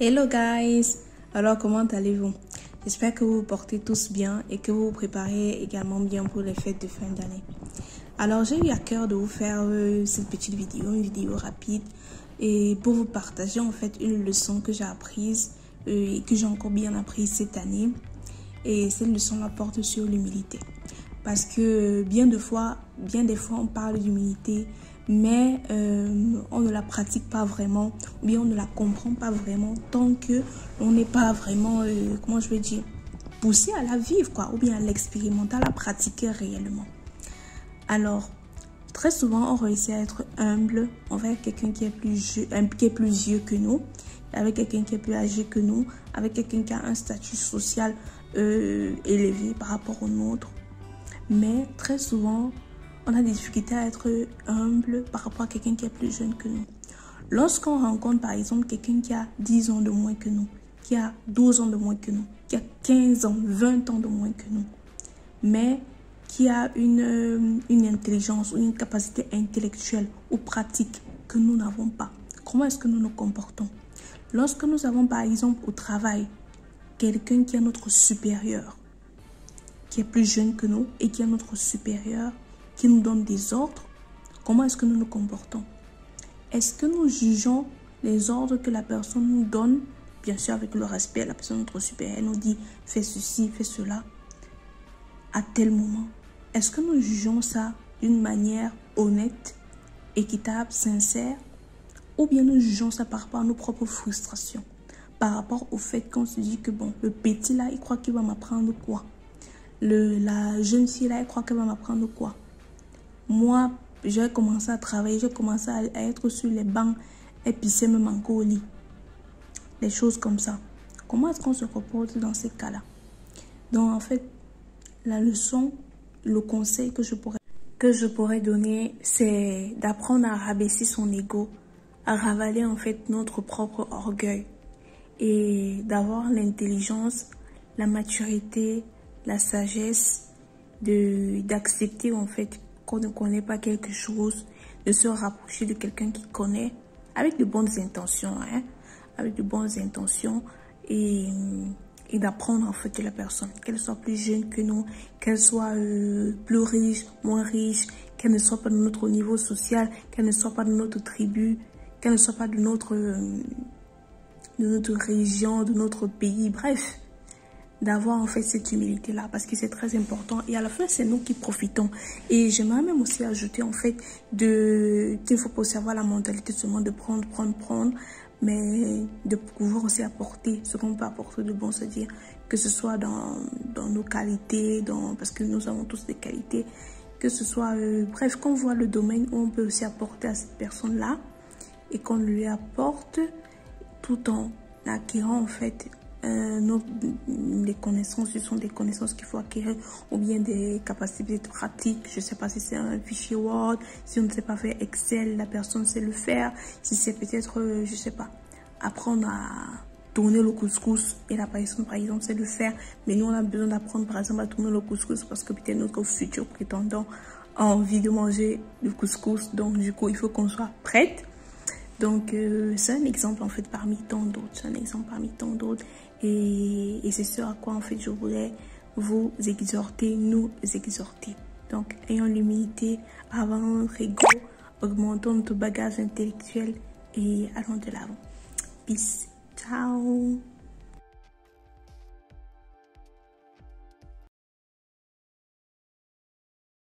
Hello guys, alors comment allez-vous? J'espère que vous vous portez tous bien et que vous vous préparez également bien pour les fêtes de fin d'année. Alors j'ai eu à cœur de vous faire cette petite vidéo, une vidéo rapide et pour vous partager en fait une leçon que j'ai apprise et que j'ai encore bien apprise cette année. Et cette leçon-là porte sur l'humilité. Parce que bien des fois on parle d'humilité, mais on ne la pratique pas vraiment, ou bien on ne la comprend pas vraiment tant que on n'est pas vraiment, comment je vais dire, poussé à la vivre, quoi, ou bien à l'expérimenter, à la pratiquer réellement. Alors, très souvent, on réussit à être humble envers quelqu'un qui est plus vieux que nous, avec quelqu'un qui est plus âgé que nous, avec quelqu'un qui a un statut social élevé par rapport au nôtre. Mais très souvent, on a des difficultés à être humble par rapport à quelqu'un qui est plus jeune que nous. Lorsqu'on rencontre par exemple quelqu'un qui a 10 ans de moins que nous, qui a 12 ans de moins que nous, qui a 15 ans, 20 ans de moins que nous, mais qui a une intelligence ou une capacité intellectuelle ou pratique que nous n'avons pas, comment est-ce que nous nous comportons? Lorsque nous avons par exemple au travail quelqu'un qui est notre supérieur, qui est plus jeune que nous et qui est notre supérieur, qui nous donne des ordres, comment est-ce que nous nous comportons? Est-ce que nous jugeons les ordres que la personne nous donne, bien sûr avec le respect, la personne notre supérieur elle nous dit fais ceci, fais cela, à tel moment? Est-ce que nous jugeons ça d'une manière honnête, équitable, sincère, ou bien nous jugeons ça par rapport à nos propres frustrations, par rapport au fait qu'on se dit que bon, le petit là, il croit qu'il va m'apprendre quoi? La jeune fille là, elle croit qu'elle va m'apprendre quoi? Moi, j'ai commencé à travailler, j'ai commencé à être sur les bancs et pisser même encore au lit. Des choses comme ça. Comment est-ce qu'on se comporte dans ces cas-là? Donc en fait, la leçon, le conseil que je pourrais donner, c'est d'apprendre à rabaisser son ego, à ravaler en fait notre propre orgueil et d'avoir l'intelligence, la maturité, la sagesse d'accepter en fait qu'on ne connaît pas quelque chose, de se rapprocher de quelqu'un qui connaît avec de bonnes intentions, avec de bonnes intentions et d'apprendre en fait de la personne, qu'elle soit plus jeune que nous, qu'elle soit plus riche, moins riche, qu'elle ne soit pas de notre niveau social, qu'elle ne soit pas de notre tribu, qu'elle ne soit pas de notre région, de notre pays, bref. D'avoir en fait cette humilité là parce que c'est très important et à la fin c'est nous qui profitons. Et j'aimerais même aussi ajouter en fait qu'il ne faut pas aussi avoir la mentalité seulement de prendre, mais de pouvoir aussi apporter ce qu'on peut apporter de bon, c'est-à-dire que ce soit dans nos qualités, parce que nous avons tous des qualités, que ce soit bref, qu'on voit le domaine où on peut aussi apporter à cette personne là et qu'on lui apporte tout en acquérant en fait les connaissances. Ce sont des connaissances qu'il faut acquérir ou bien des capacités pratiques. Je ne sais pas si c'est un fichier Word, si on ne sait pas faire Excel, la personne sait le faire. Si c'est peut-être, je ne sais pas, apprendre à tourner le couscous et la personne par exemple sait le faire. Mais nous on a besoin d'apprendre par exemple à tourner le couscous parce que peut-être notre futur prétendant a envie de manger le couscous. Donc du coup il faut qu'on soit prête. Donc, c'est un exemple en fait parmi tant d'autres. C'est un exemple parmi tant d'autres. Et c'est ce à quoi en fait je voulais vous exhorter, nous exhorter. Donc, ayons l'humilité, avant notre ego, augmentons notre bagage intellectuel et allons de l'avant. Peace. Ciao.